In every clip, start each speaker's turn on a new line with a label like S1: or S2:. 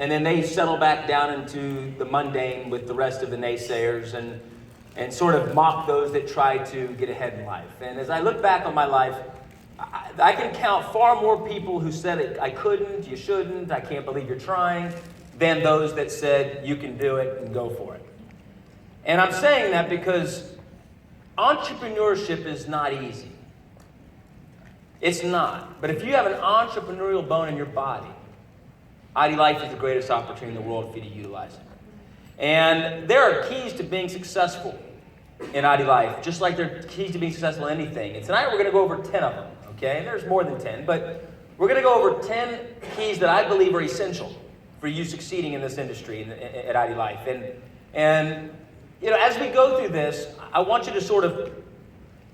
S1: And then they settle back down into the mundane with the rest of the naysayers and sort of mock those that try to get ahead in life. And as I look back on my life, I can count far more people who said, I couldn't, you shouldn't, I can't believe you're trying, than those that said, you can do it and go for it. And I'm saying that because entrepreneurship is not easy. It's not. But if you have an entrepreneurial bone in your body, IDLife is the greatest opportunity in the world for you to utilize it. And there are keys to being successful in IDLife, just like there are keys to being successful in anything. And tonight we're going to go over 10 of them, okay? And there's more than 10, but we're going to go over 10 keys that I believe are essential for you succeeding in this industry at IDLife. And you know, as we go through this, I want you to sort of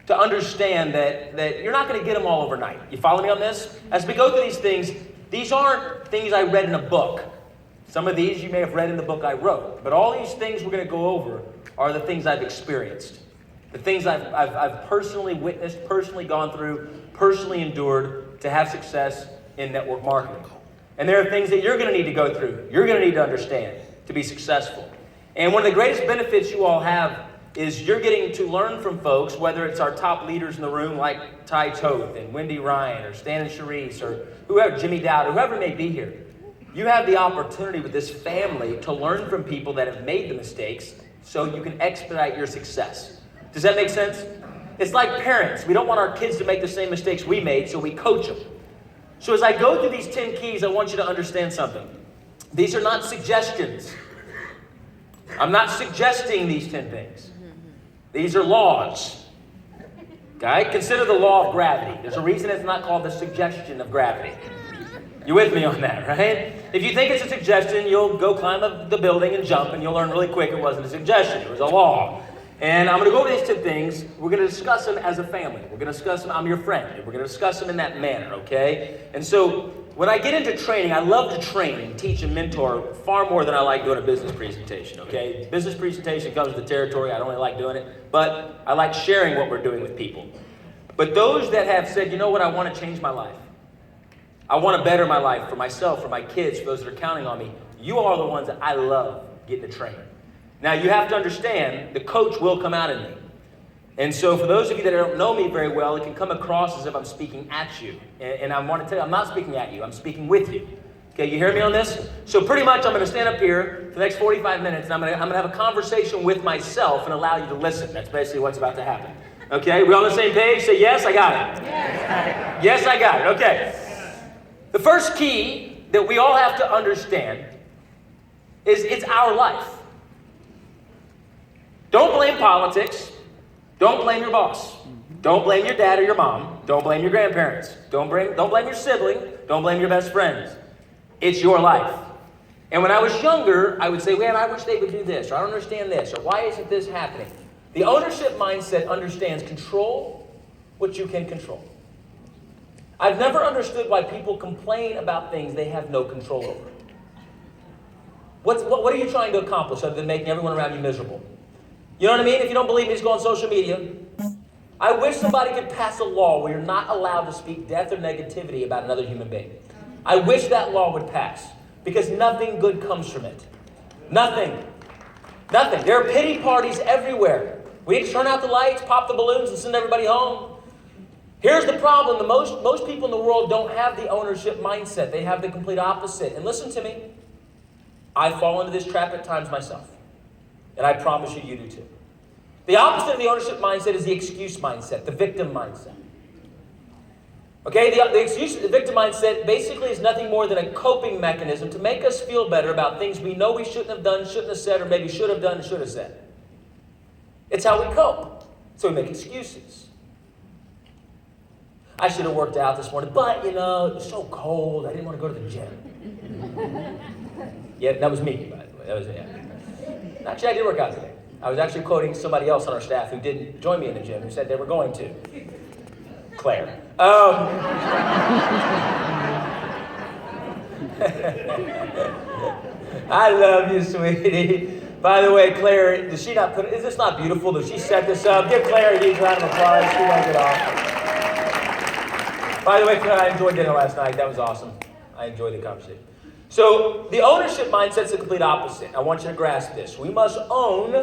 S1: to understand that you're not going to get them all overnight. You follow me on this? As we go through these things, these aren't things I read in a book. Some of these you may have read in the book I wrote. But all these things we're going to go over are the things I've experienced. The things I've personally witnessed, personally gone through, personally endured to have success in network marketing. And there are things that you're going to need to go through. You're going to need to understand to be successful. And one of the greatest benefits you all have is you're getting to learn from folks, whether it's our top leaders in the room like Ty Toth and Wendy Ryan or Stan and Charisse or whoever, Jimmy Dowd, whoever may be here. You have the opportunity with this family to learn from people that have made the mistakes so you can expedite your success. Does that make sense? It's like parents. We don't want our kids to make the same mistakes we made, so we coach them. So as I go through these 10 keys, I want you to understand something. These are not suggestions. I'm not suggesting these 10 things. These are laws. Okay? Consider the law of gravity. There's a reason it's not called the suggestion of gravity. You with me on that, right? If you think it's a suggestion, you'll go climb the building and jump, and you'll learn really quick it wasn't a suggestion. It was a law. And I'm going to go over these 10 things. We're going to discuss them as a family. We're going to discuss them. I'm your friend. And we're going to discuss them in that manner, okay? And so when I get into training, I love to train and teach and mentor far more than I like doing a business presentation, okay? Business presentation comes with the territory. I don't really like doing it. But I like sharing what we're doing with people. But those that have said, you know what, I want to change my life. I want to better my life for myself, for my kids, for those that are counting on me. You are the ones that I love getting to train. Now, you have to understand, the coach will come out in me. And so for those of you that don't know me very well, it can come across as if I'm speaking at you. And I want to tell you, I'm not speaking at you. I'm speaking with you. Okay, you hear me on this? So pretty much I'm going to stand up here for the next 45 minutes, and I'm going to have a conversation with myself and allow you to listen. That's basically what's about to happen. Okay, we all on the same page? Say, yes, I got it. Yes, yes, I got it. Okay. The first key that we all have to understand is it's our life. Don't blame politics. Don't blame your boss. Don't blame your dad or your mom. Don't blame your grandparents. Don't blame your sibling. Don't blame your best friends. It's your life. And when I was younger, I would say, man, I wish they would do this, or I don't understand this, or why isn't this happening? The ownership mindset understands control what you can control. I've never understood why people complain about things they have no control over. What are you trying to accomplish other than making everyone around you miserable? You know what I mean? If you don't believe me, just go on social media. I wish somebody could pass a law where you're not allowed to speak death or negativity about another human being. I wish that law would pass, because nothing good comes from it. Nothing. Nothing. There are pity parties everywhere. We need to turn out the lights, pop the balloons, and send everybody home. Here's the problem. Most people in the world don't have the ownership mindset. They have the complete opposite. And listen to me. I fall into this trap at times myself. And I promise you, you do too. The opposite of the ownership mindset is the excuse mindset, the victim mindset. Okay, the victim mindset basically is nothing more than a coping mechanism to make us feel better about things we know we shouldn't have done, shouldn't have said, or maybe should have done and should have said. It's how we cope. So we make excuses. I should have worked out this morning, but, you know, it was so cold, I didn't want to go to the gym. Yeah, that was me, by the way. That was me. Actually, I did work out today. I was actually quoting somebody else on our staff who didn't join me in the gym, who said they were going to. Claire. I love you, sweetie. By the way, Claire, does she not put, is this not beautiful? Does she set this up? Give Claire a huge round of applause. She won't get off. By the way, Claire, I enjoyed dinner last night. That was awesome. I enjoyed the conversation. So the ownership mindset's the complete opposite. I want you to grasp this. We must own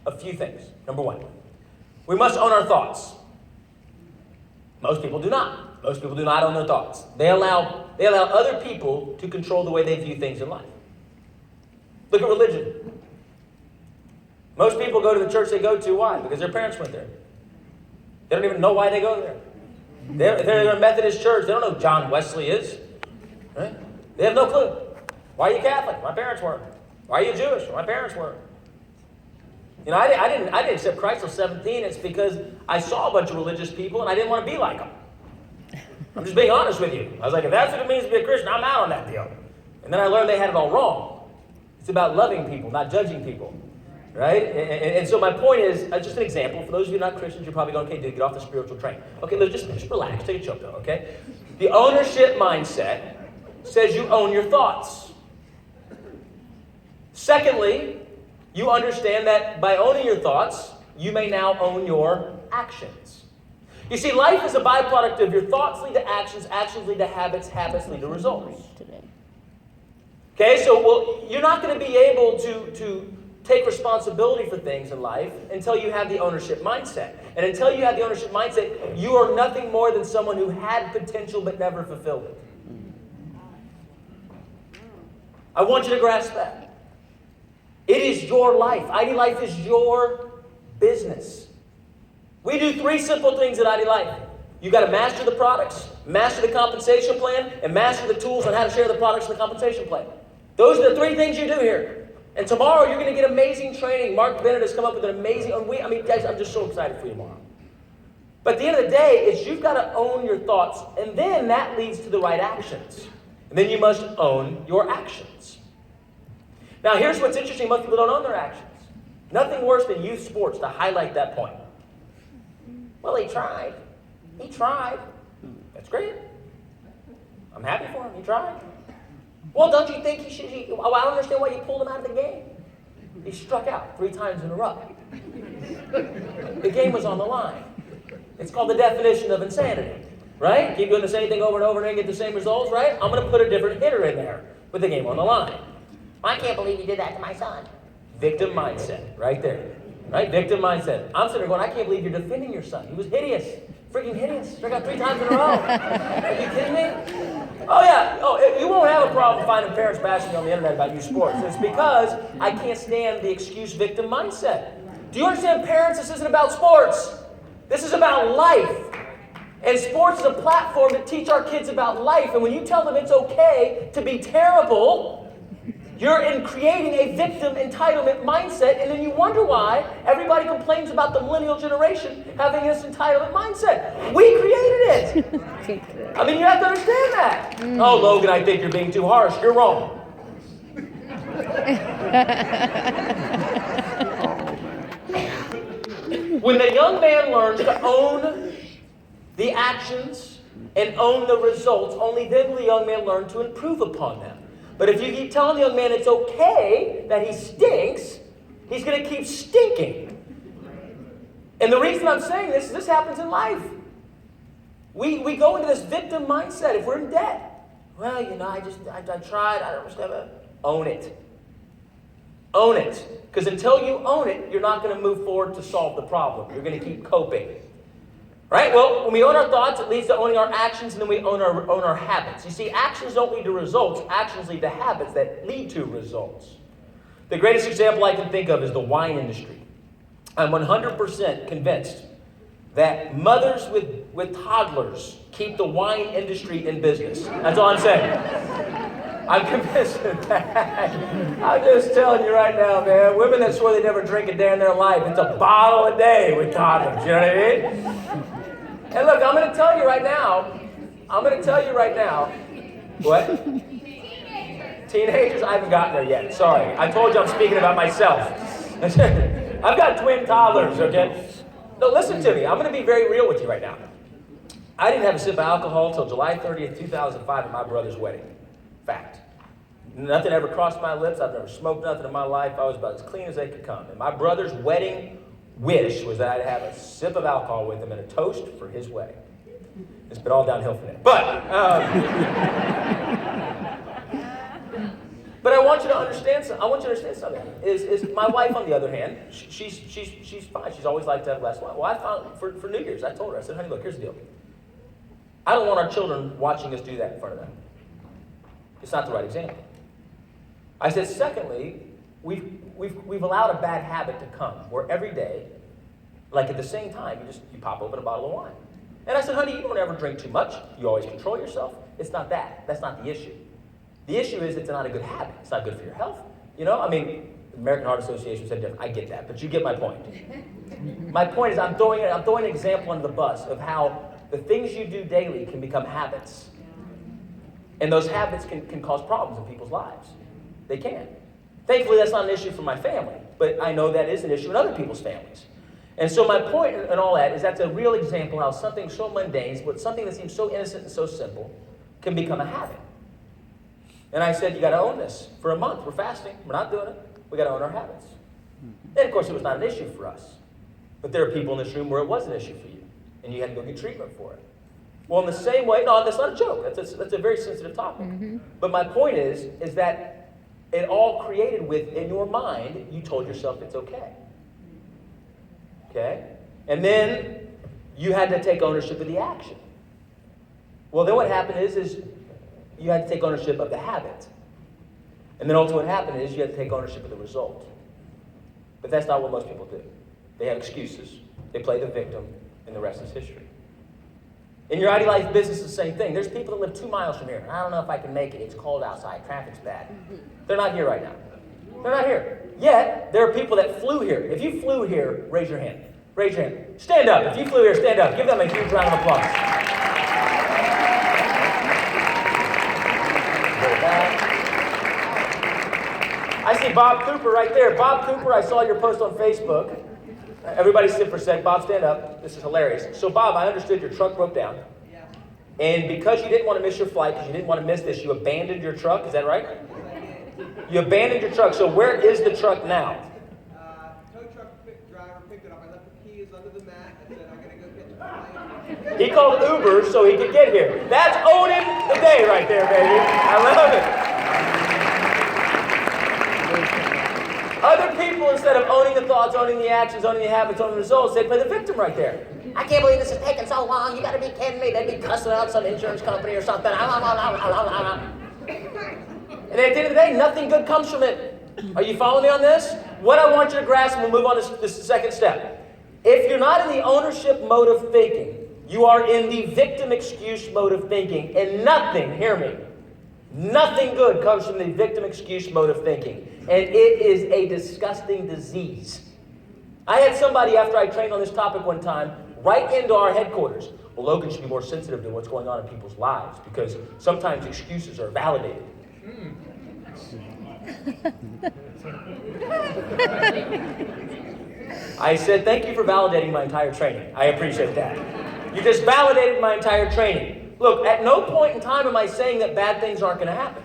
S1: a few things. Number one, we must own our thoughts. Most people do not. Most people do not own their thoughts. They allow other people to control the way they view things in life. Look at religion. Most people go to the church they go to. Why? Because their parents went there. They don't even know why they go there. If they're in a Methodist church, they don't know who John Wesley is. Right? They have no clue. Why are you Catholic? My parents were. Why are you Jewish? My parents were. You know, I didn't accept Christ till 17. It's because I saw a bunch of religious people and I didn't want to be like them. I'm just being honest with you. I was like, if that's what it means to be a Christian, I'm out on that deal. And then I learned they had it all wrong. It's about loving people, not judging people. Right? And so my point is, just an example. For those of you not Christians, you're probably going, okay, dude, get off the spiritual train. Okay, let's just relax. Take a chill pill, okay? The ownership mindset says you own your thoughts. Secondly, you understand that by owning your thoughts, you may now own your actions. You see, life is a byproduct of your thoughts lead to actions, actions lead to habits, habits lead to results. Okay, so you're not going to be able to take responsibility for things in life until you have the ownership mindset. And until you have the ownership mindset, you are nothing more than someone who had potential but never fulfilled it. I want you to grasp that. It is your life. IDLife is your business. We do 3 simple things at IDLife. You got to master the products, master the compensation plan, and master the tools on how to share the products and the compensation plan. Those are the 3 things you do here. And tomorrow you're going to get amazing training. Mark Bennett has come up with an amazing, guys, I'm just so excited for you tomorrow. But at the end of the day, it's you've got to own your thoughts, and then that leads to the right actions. And then you must own your actions. Now, here's what's interesting. Most people don't own their actions. Nothing worse than youth sports to highlight that point. Well, he tried. He tried. That's great. I'm happy for him. He tried. Well, don't you think he should? I don't understand why you pulled him out of the game. He struck out 3 times in a row. The game was on the line. It's called the definition of insanity. Right? Keep doing the same thing over and over and get the same results, right? I'm going to put a different hitter in there with the game on the line. I can't believe you did that to my son. Victim mindset, right there. Right? Victim mindset. I'm sitting there going, I can't believe you're defending your son. He was hideous. Freaking hideous. Struck out 3 times in a row. Are you kidding me? Oh, yeah. Oh, you won't have a problem finding parents bashing on the internet about youth sports. It's because I can't stand the excuse victim mindset. Do you understand, parents? This isn't about sports. This is about life. And sports is a platform to teach our kids about life. And when you tell them it's okay to be terrible, you're in creating a victim entitlement mindset, and then you wonder why everybody complains about the millennial generation having this entitlement mindset. We created it. I mean, you have to understand that. Oh, Logan, I think you're being too harsh. You're wrong. When the young man learns to own the actions and own the results, only then will the young man learn to improve upon them. But if you keep telling the young man it's okay that he stinks, he's going to keep stinking. And the reason I'm saying this is this happens in life. We go into this victim mindset if we're in debt. Well, you know, I tried, I don't understand it. Own it. Own it. Because until you own it, you're not going to move forward to solve the problem. You're going to keep coping. Right? Well, when we own our thoughts, it leads to owning our actions, and then we own our habits. You see, actions don't lead to results. Actions lead to habits that lead to results. The greatest example I can think of is the wine industry. I'm 100% convinced that mothers with toddlers keep the wine industry in business. That's all I'm saying. I'm convinced of that. I'm just telling you right now, man. Women that swear they never drink a day in their life, it's a bottle a day with toddlers. You know what I mean? And look, I'm going to tell you right now. What? Teenagers? I haven't gotten there yet. Sorry. I told you I'm speaking about myself. I've got twin toddlers, okay? No, listen to me. I'm going to be very real with you right now. I didn't have a sip of alcohol until July 30th, 2005 at my brother's wedding. Fact. Nothing ever crossed my lips. I've never smoked nothing in my life. I was about as clean as they could come. And my brother's wedding wish was that I'd have a sip of alcohol with him and a toast for his wedding. It's been all downhill from there. But, want you to understand something. Is my wife, on the other hand, she's fine. She's always liked to have a glass of wine. Well, I found for New Year's, I told her, I said, honey, look, here's the deal. I don't want our children watching us do that in front of them. It's not the right example. I said, secondly, we've allowed a bad habit to come where every day, like at the same time, you pop open a bottle of wine. And I said, honey, you don't ever drink too much. You always control yourself. It's not that. That's not the issue. The issue is it's not a good habit. It's not good for your health. You know, I mean, the American Heart Association said different. I get that, but you get my point. My point is I'm throwing an example under the bus of how the things you do daily can become habits. And those habits can cause problems in people's lives. They can. Thankfully, that's not an issue for my family, but I know that is an issue in other people's families. And so my point in all that is that's a real example how something so mundane, but something that seems so innocent and so simple, can become a habit. And I said, you got to own this. For a month, we're fasting. We're not doing it. We got to own our habits. And of course, it was not an issue for us. But there are people in this room where it was an issue for you, and you had to go get treatment for it. Well, in the same way, no, that's not a joke. That's a very sensitive topic. Mm-hmm. But my point is that it all created with, in your mind, you told yourself it's okay. Okay? And then you had to take ownership of the action. Well, then what happened is you had to take ownership of the habit. And then also what happened is you had to take ownership of the result. But that's not what most people do. They have excuses. They play the victim, and the rest is history. In your IDLife business, it's the same thing. There's people that live 2 miles from here. I don't know if I can make it. It's cold outside. Traffic's bad. They're not here right now. They're not here. Yet, there are people that flew here. If you flew here, raise your hand. Raise your hand. Stand up. If you flew here, stand up. Give them a huge round of applause. I see Bob Cooper right there. Bob Cooper, I saw your post on Facebook. Everybody sit for a sec. Bob, stand up. This is hilarious. So, Bob, I understood your truck broke down. Yeah. And because you didn't want to miss your flight, because you didn't want to miss this, you abandoned your truck. Is that right? You abandoned your truck. So where is the truck now?
S2: Tow truck driver picked it up. I left the keys under the mat. I said, I'm going to go get the flight.
S1: He called Uber so he could get here. That's owning the day right there, baby. I love it. Other people, instead of owning the thoughts, owning the actions, owning the habits, owning the results, they play the victim right there. I can't believe this is taking so long. You got to be kidding me. They'd be cussing out some insurance company or something. And at the end of the day, nothing good comes from it. Are you following me on this? What I want you to grasp, and we'll move on to this second step. If you're not in the ownership mode of thinking, you are in the victim excuse mode of thinking. And nothing, hear me, nothing good comes from the victim excuse mode of thinking. And it is a disgusting disease. I had somebody, after I trained on this topic one time, right into our headquarters. Well, Logan should be more sensitive to what's going on in people's lives because sometimes excuses are validated. I said, thank you for validating my entire training. I appreciate that. You just validated my entire training. Look, at no point in time am I saying that bad things aren't going to happen.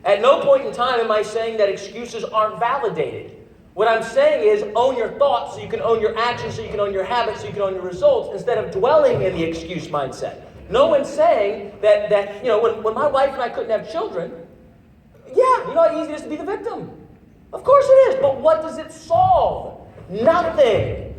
S1: At no point in time am I saying that excuses aren't validated. What I'm saying is own your thoughts so you can own your actions, so you can own your habits, so you can own your results, instead of dwelling in the excuse mindset. No one's saying that when my wife and I couldn't have children, yeah, you know how easy it is to be the victim. Of course it is, but what does it solve? Nothing.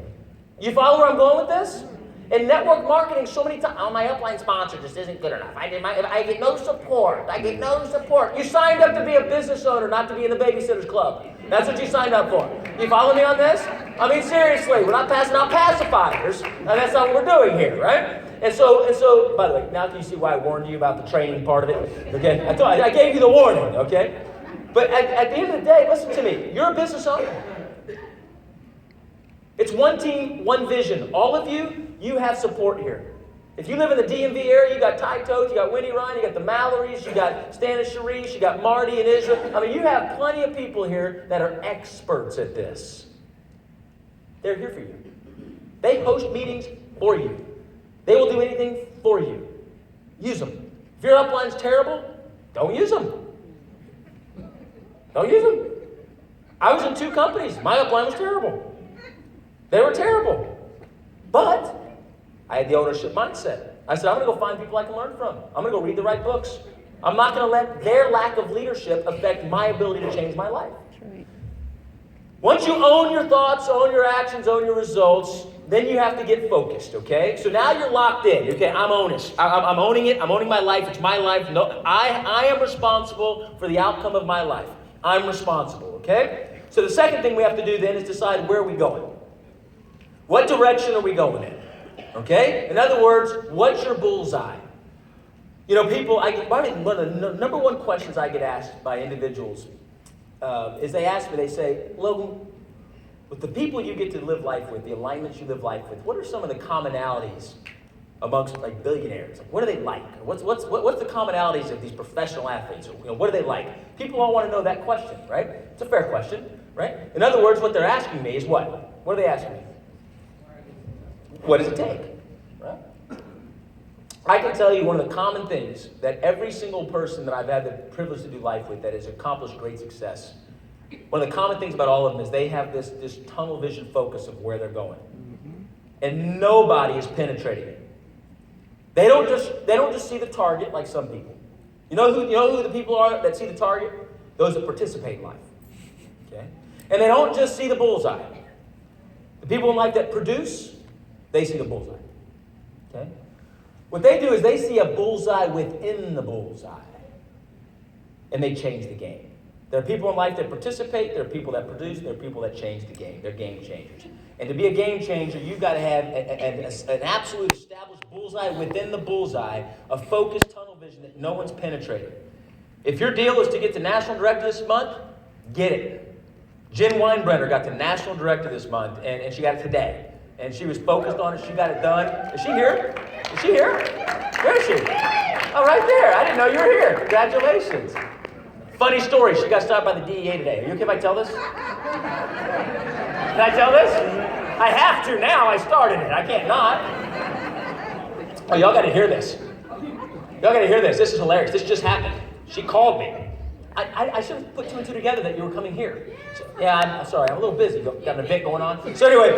S1: You follow where I'm going with this? In network marketing, so many times, my upline sponsor just isn't good enough. I get no support. I get no support. You signed up to be a business owner, not to be in the Babysitters Club. That's what you signed up for. You follow me on this? I mean, seriously, we're not passing out pacifiers, and that's not what we're doing here, right? And so, by the way, now can you see why I warned you about the training part of it? Okay, I gave you the warning, okay? But at the end of the day, listen to me. You're a business owner. It's one team, one vision. All of you have support here. If you live in the DMV area, you got Ty Toad, you got Winnie Ryan, you got the Mallorys, you got Stan and Sharice, you got Marty and Israel. I mean, you have plenty of people here that are experts at this. They're here for you. They host meetings for you. They will do anything for you. Use them. If your upline's terrible, don't use them. Don't use them. I was in 2 companies. My upline was terrible. They were terrible. But I had the ownership mindset. I said, I'm going to go find people I can learn from. I'm going to go read the right books. I'm not going to let their lack of leadership affect my ability to change my life.
S3: That's right.
S1: Once you own your thoughts, own your actions, own your results, then you have to get focused, okay? So now you're locked in, okay? I'm honest. I'm owning it. I'm owning my life. It's my life. No, I am responsible for the outcome of my life. I'm responsible, okay? So the second thing we have to do then is decide where are we going? What direction are we going in? Okay? In other words, what's your bullseye? You know, people, one of the number one questions I get asked by individuals is they ask me, they say, Logan, with the people you get to live life with, the alignments you live life with, what are some of the commonalities amongst like billionaires? Like, what do they like? What's the commonalities of these professional athletes? You know, what do they like? People all want to know that question, right? It's a fair question, right? In other words, what they're asking me is what? What are they asking me? What does it take? Right? I can tell you one of the common things that every single person that I've had the privilege to do life with that has accomplished great success, one of the common things about all of them is they have this tunnel vision focus of where they're going. And nobody is penetrating it. They don't just see the target like some people. You know who the people are that see the target? Those that participate in life. Okay? And they don't just see the bullseye. The people in life that produce, they see the bullseye. Okay? What they do is they see a bullseye within the bullseye. And they change the game. There are people in life that participate, there are people that produce, there are people that change the game. They're game changers. And to be a game changer, you've got to have an absolute established bullseye within the bullseye, a focused tunnel vision that no one's penetrated. If your deal is to get to National Director this month, get it. Jen Weinbrenner got to National Director this month, and she got it today. And she was focused on it, she got it done. Is she here? Is she here? Where is she? Oh, right there. I didn't know you were here. Congratulations. Funny story, she got stopped by the DEA today. Are you okay if I tell this? Can I tell this? I have to now, I started it. I can't not. Oh, y'all gotta hear this. Y'all gotta hear this. This is hilarious. This just happened. She called me. I should have put two and two together that you were coming here. So, yeah, I'm sorry. I'm a little busy. Got an event going on. So anyway,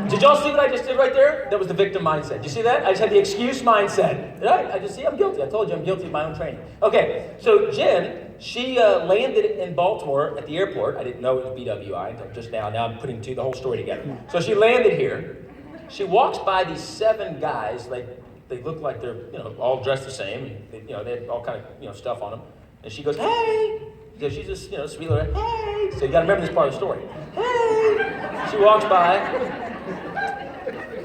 S1: did y'all see what I just did right there? That was the victim mindset. You see that? I just had the excuse mindset. Right? I just see I'm guilty. I told you I'm guilty of my own training. Okay, so Jen, she landed in Baltimore at the airport. I didn't know it was BWI until just now. Now I'm putting the whole story together. So she landed here. She walks by these 7 guys. They look like they're all dressed the same. They had all kind of stuff on them. And she goes, hey! Because she's just, sweet little, hey! So you got to remember this part of the story. Hey! She walks by.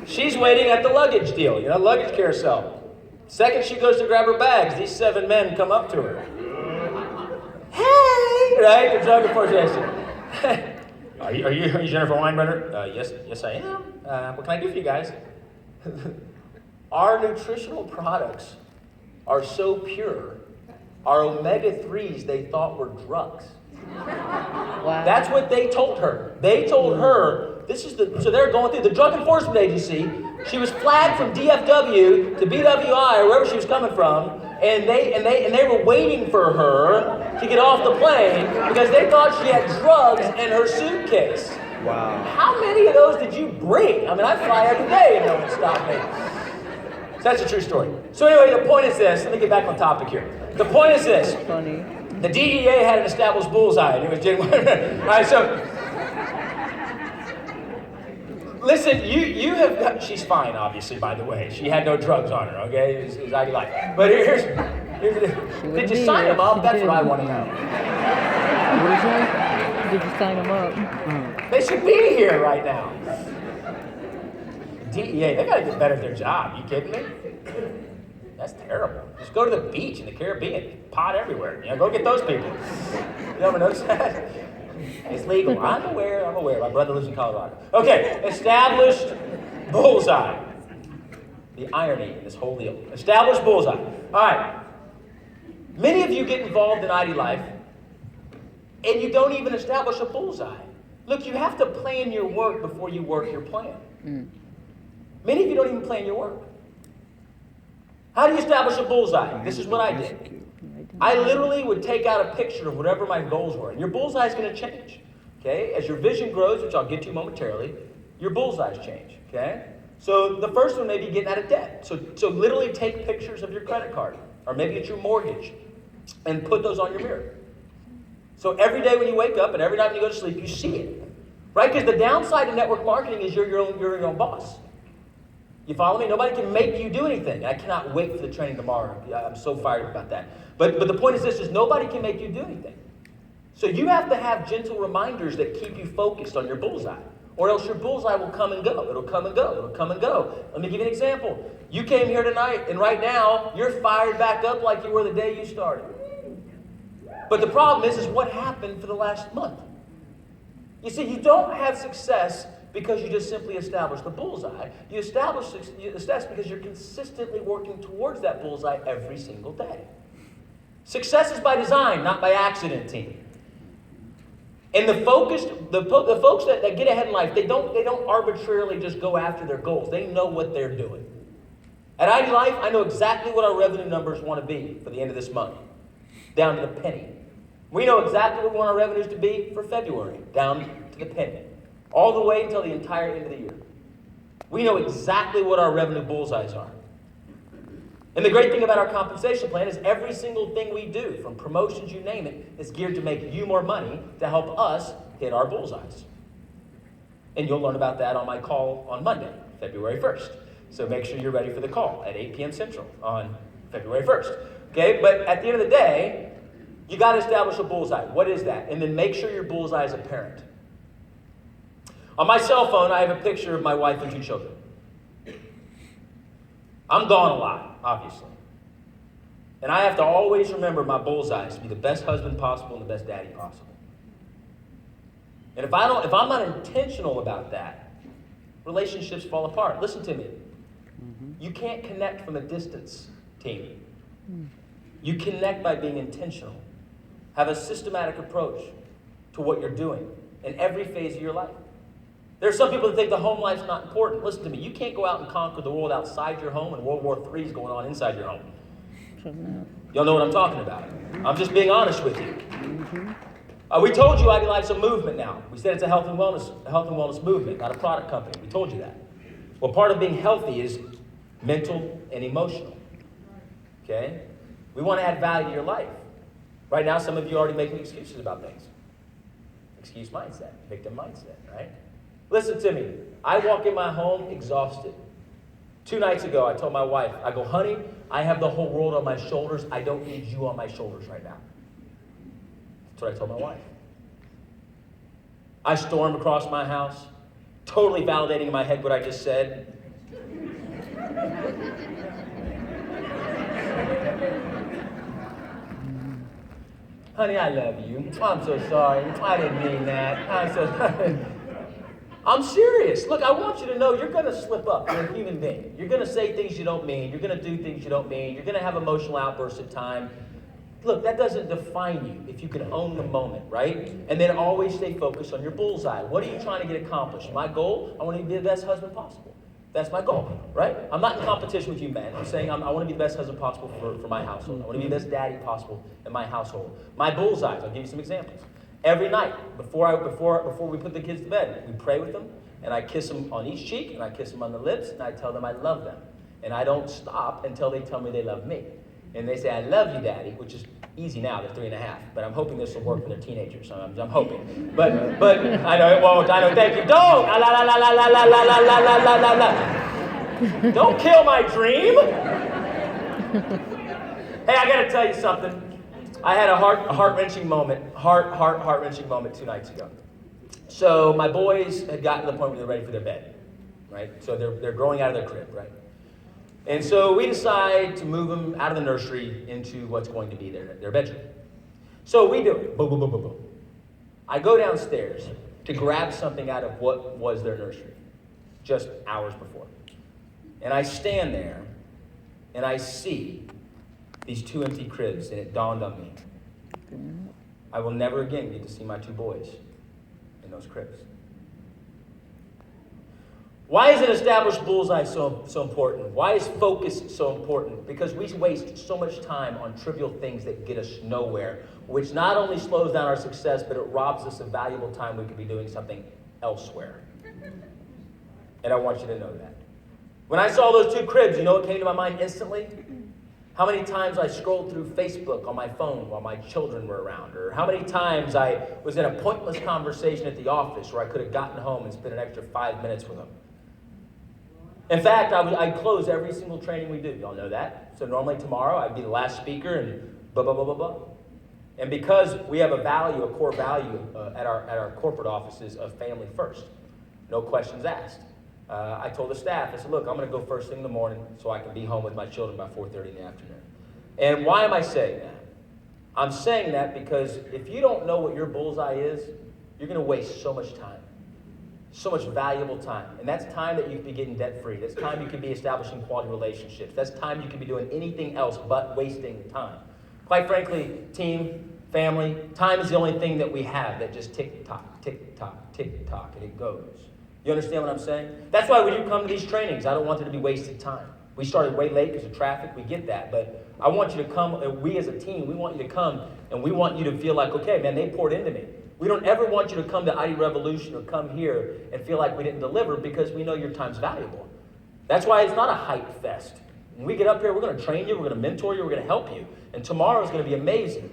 S1: She's waiting at the luggage deal, luggage carousel. Second she goes to grab her bags, these 7 men come up to her. Hey! Right? The drug enforcement. Are you Jennifer Weinbrenner? Yes, I am. What can I do for you guys? Our nutritional products are so pure. Our omega-3s they thought were drugs.
S3: Wow.
S1: That's what they told her. They told her, so they're going through the Drug Enforcement Agency. She was flagged from DFW to BWI, or wherever she was coming from, and they were waiting for her to get off the plane because they thought she had drugs in her suitcase.
S2: Wow.
S1: How many of those did you bring? I mean, I fly every day and no one stopped me. So that's a true story. So anyway, the point is this. Let me get back on topic here. The point is this.
S3: That's funny.
S1: The DEA had an established bullseye, and it was Jen Weinbrenner. All right, so listen, you have got, she's fine, obviously, by the way. She had no drugs on her, okay? It was IDLife. But here's did you sign them up? That's what I want to know.
S3: What is that? Did you sign them up?
S1: They should be here right now. DEA, they gotta get better at their job. You kidding me? That's terrible. Just go to the beach in the Caribbean. Pot everywhere. Go get those people. You ever notice that? It's legal. I'm aware. My brother lives in Colorado. Okay, established bullseye. The irony in this whole deal. Established bullseye. All right. Many of you get involved in IDLife, and you don't even establish a bullseye. Look, you have to plan your work before you work your plan. Many of you don't even plan your work. How do you establish a bullseye? This is what I did. I literally would take out a picture of whatever my goals were. And your bullseye is going to change. Okay? As your vision grows, which I'll get to momentarily, your bullseyes change. Okay? So the first one may be getting out of debt. So literally take pictures of your credit card. or maybe it's your mortgage, and put those on your mirror. So every day when you wake up and every night when you go to sleep, you see it, right? Because the downside of network marketing is you're your own boss. You follow me? Nobody can make you do anything. I cannot wait for the training tomorrow. I'm so fired up about that. But the point is this, is nobody can make you do anything. So you have to have gentle reminders that keep you focused on your bullseye, or else your bullseye will come and go. It'll come and go. It'll come and go. Let me give you an example. You came here tonight, and right now, you're fired back up like you were the day you started. But the problem is what happened for the last month. You see, you don't have success because you just simply establish the bullseye. You establish success because you're consistently working towards that bullseye every single day. Success is by design, not by accident, team. And the folks that get ahead in life, they don't arbitrarily just go after their goals. They know what they're doing. At IDLife, I know exactly what our revenue numbers want to be for the end of this month, down to the penny. We know exactly what we want our revenues to be for February, down to the penny, all the way until the entire end of the year. We know exactly what our revenue bullseyes are. And the great thing about our compensation plan is every single thing we do, from promotions, you name it, is geared to make you more money to help us hit our bullseyes. And you'll learn about that on my call on Monday, February 1st. So make sure you're ready for the call at 8 p.m. Central on February 1st. Okay, but at the end of the day, you got to establish a bullseye. What is that? And then make sure your bullseye is apparent. On my cell phone, I have a picture of my wife and 2 children. I'm gone a lot, obviously. And I have to always remember my bullseyes to be the best husband possible and the best daddy possible. And if I'm not intentional about that, relationships fall apart. Listen to me. You can't connect from a distance, team. You connect by being intentional. Have a systematic approach to what you're doing in every phase of your life. There are some people that think the home life's not important. Listen to me. You can't go out and conquer the world outside your home, and World War III is going on inside your home. Y'all know what I'm talking about. I'm just being honest with you. We told you IDLife's a movement now. We said it's a health and wellness movement, not a product company. We told you that. Well, part of being healthy is mental and emotional. Okay? We want to add value to your life. Right now, some of you are already making excuses about things. Excuse mindset, victim mindset, right? Listen to me. I walk in my home exhausted. 2 nights ago, I told my wife, I go, honey, I have the whole world on my shoulders. I don't need you on my shoulders right now. That's what I told my wife. I stormed across my house, totally validating in my head what I just said. Honey, I love you. I'm so sorry. I didn't mean that. I'm so sorry. I'm serious. Look, I want you to know you're going to slip up. You're a human being. You're going to say things you don't mean. You're going to do things you don't mean. You're going to have emotional outbursts at times. Look, that doesn't define you if you can own the moment, right? And then always stay focused on your bullseye. What are you trying to get accomplished? My goal, I want to be the best husband possible. That's my goal, right? I'm not in competition with you men. I'm saying I want to be the best husband possible for my household. I want to be the best daddy possible in my household. My bullseyes, I'll give you some examples. Every night, before we put the kids to bed, we pray with them, and I kiss them on each cheek, and I kiss them on the lips, and I tell them I love them. And I don't stop until they tell me they love me. And they say, I love you, Daddy, which is easy now, they're 3.5. But I'm hoping this will work for their teenagers. So I'm hoping. But I know it won't. I know, thank you. Don't! La la la la la la la la la la la la la. Don't kill my dream! Hey, I gotta tell you something. I had a heart-wrenching moment 2 nights ago. So my boys had gotten to the point where they're ready for their bed, right? So they're growing out of their crib, right? And so we decide to move them out of the nursery into what's going to be their bedroom. So we do it. Boom, boom, boom, boom, boom. I go downstairs to grab something out of what was their nursery just hours before. And I stand there and I see these 2 empty cribs, and it dawned on me. I will never again get to see my 2 boys in those cribs. Why is an established bullseye so important? Why is focus so important? Because we waste so much time on trivial things that get us nowhere, which not only slows down our success, but it robs us of valuable time we could be doing something elsewhere. And I want you to know that. When I saw those 2 cribs, you know what came to my mind instantly? How many times I scrolled through Facebook on my phone while my children were around, or how many times I was in a pointless conversation at the office where I could have gotten home and spent an extra 5 minutes with them. In fact, I close every single training we do. Y'all know that. So normally tomorrow I'd be the last speaker and blah, blah, blah, blah, blah. And because we have a value, a core value at our corporate offices of family first, no questions asked. I told the staff, I said, look, I'm going to go first thing in the morning so I can be home with my children by 4:30 in the afternoon. And why am I saying that? I'm saying that because if you don't know what your bullseye is, you're going to waste so much time. So much valuable time. And that's time that you could be getting debt-free. That's time you could be establishing quality relationships. That's time you could be doing anything else but wasting time. Quite frankly, team, family, time is the only thing that we have that just tick-tock, tick-tock, tick-tock, and it goes. You understand what I'm saying? That's why when you come to these trainings, I don't want there to be wasted time. We started way late because of traffic, we get that, but I want you to come, and we as a team, we want you to come, and we want you to feel like, okay, man, they poured into me. We don't ever want you to come to ID Revolution or come here and feel like we didn't deliver because we know your time's valuable. That's why it's not a hype fest. When we get up here, we're going to train you, we're going to mentor you, we're going to help you, and tomorrow's going to be amazing.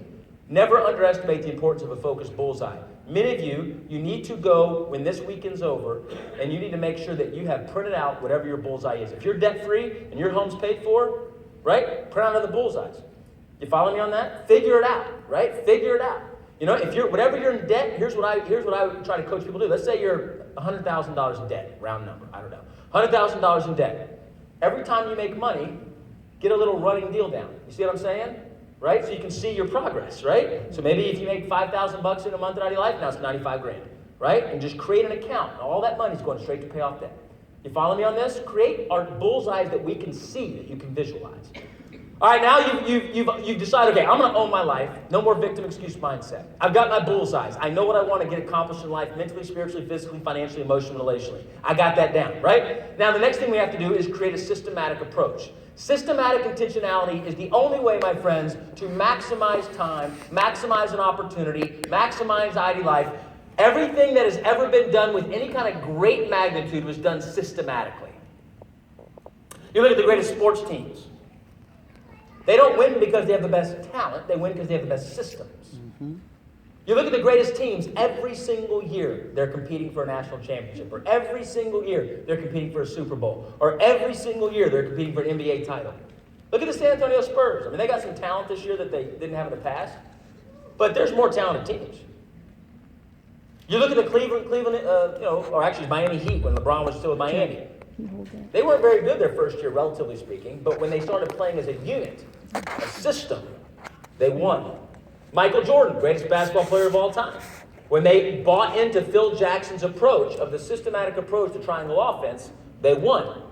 S1: Never underestimate the importance of a focused bullseye. Many of you, you need to go when this weekend's over, and you need to make sure that you have printed out whatever your bullseye is. If you're debt-free and your home's paid for, right, print out other bullseyes. You follow me on that? Figure it out, right? Figure it out. You know, if you're whatever you're in debt, here's what I try to coach people to do. Let's say you're $100,000 in debt, round number, I don't know. $100,000 in debt. Every time you make money, get a little running deal down. You see what I'm saying? Right? So you can see your progress, right? So maybe if you make $5,000 in a month at IDLife, now it's 95 grand, right? And just create an account. And all that money's going straight to pay off debt. You follow me on this? Create our bullseyes that we can see, that you can visualize. All right, now you've decided, okay, I'm going to own my life. No more victim excuse mindset. I've got my bullseyes. I know what I want to get accomplished in life, mentally, spiritually, physically, financially, emotionally, relationally. I got that down, right? Now the next thing we have to do is create a systematic approach. Systematic intentionality is the only way, my friends, to maximize time, maximize an opportunity, maximize IDLife. Everything that has ever been done with any kind of great magnitude was done systematically. You look at the greatest sports teams. They don't win because they have the best talent. They win because they have the best systems. Mm-hmm. You look at the greatest teams, every single year they're competing for a national championship, or every single year they're competing for a Super Bowl, or every single year they're competing for an NBA title. Look at the San Antonio Spurs. I mean, they got some talent this year that they didn't have in the past, but there's more talented teams. You look at the Cleveland, or actually Miami Heat when LeBron was still with Miami. They weren't very good their first year, relatively speaking, but when they started playing as a unit, a system, they won. Michael Jordan, greatest basketball player of all time. When they bought into Phil Jackson's approach of the systematic approach to triangle offense, they won.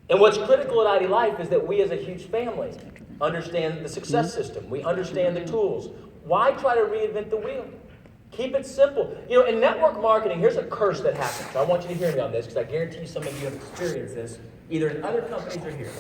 S1: And what's critical at IDLife is that we as a huge family understand the success system. We understand the tools. Why try to reinvent the wheel? Keep it simple. You know, in network marketing, here's a curse that happens. I want you to hear me on this because I guarantee some of you have experienced this either in other companies or here.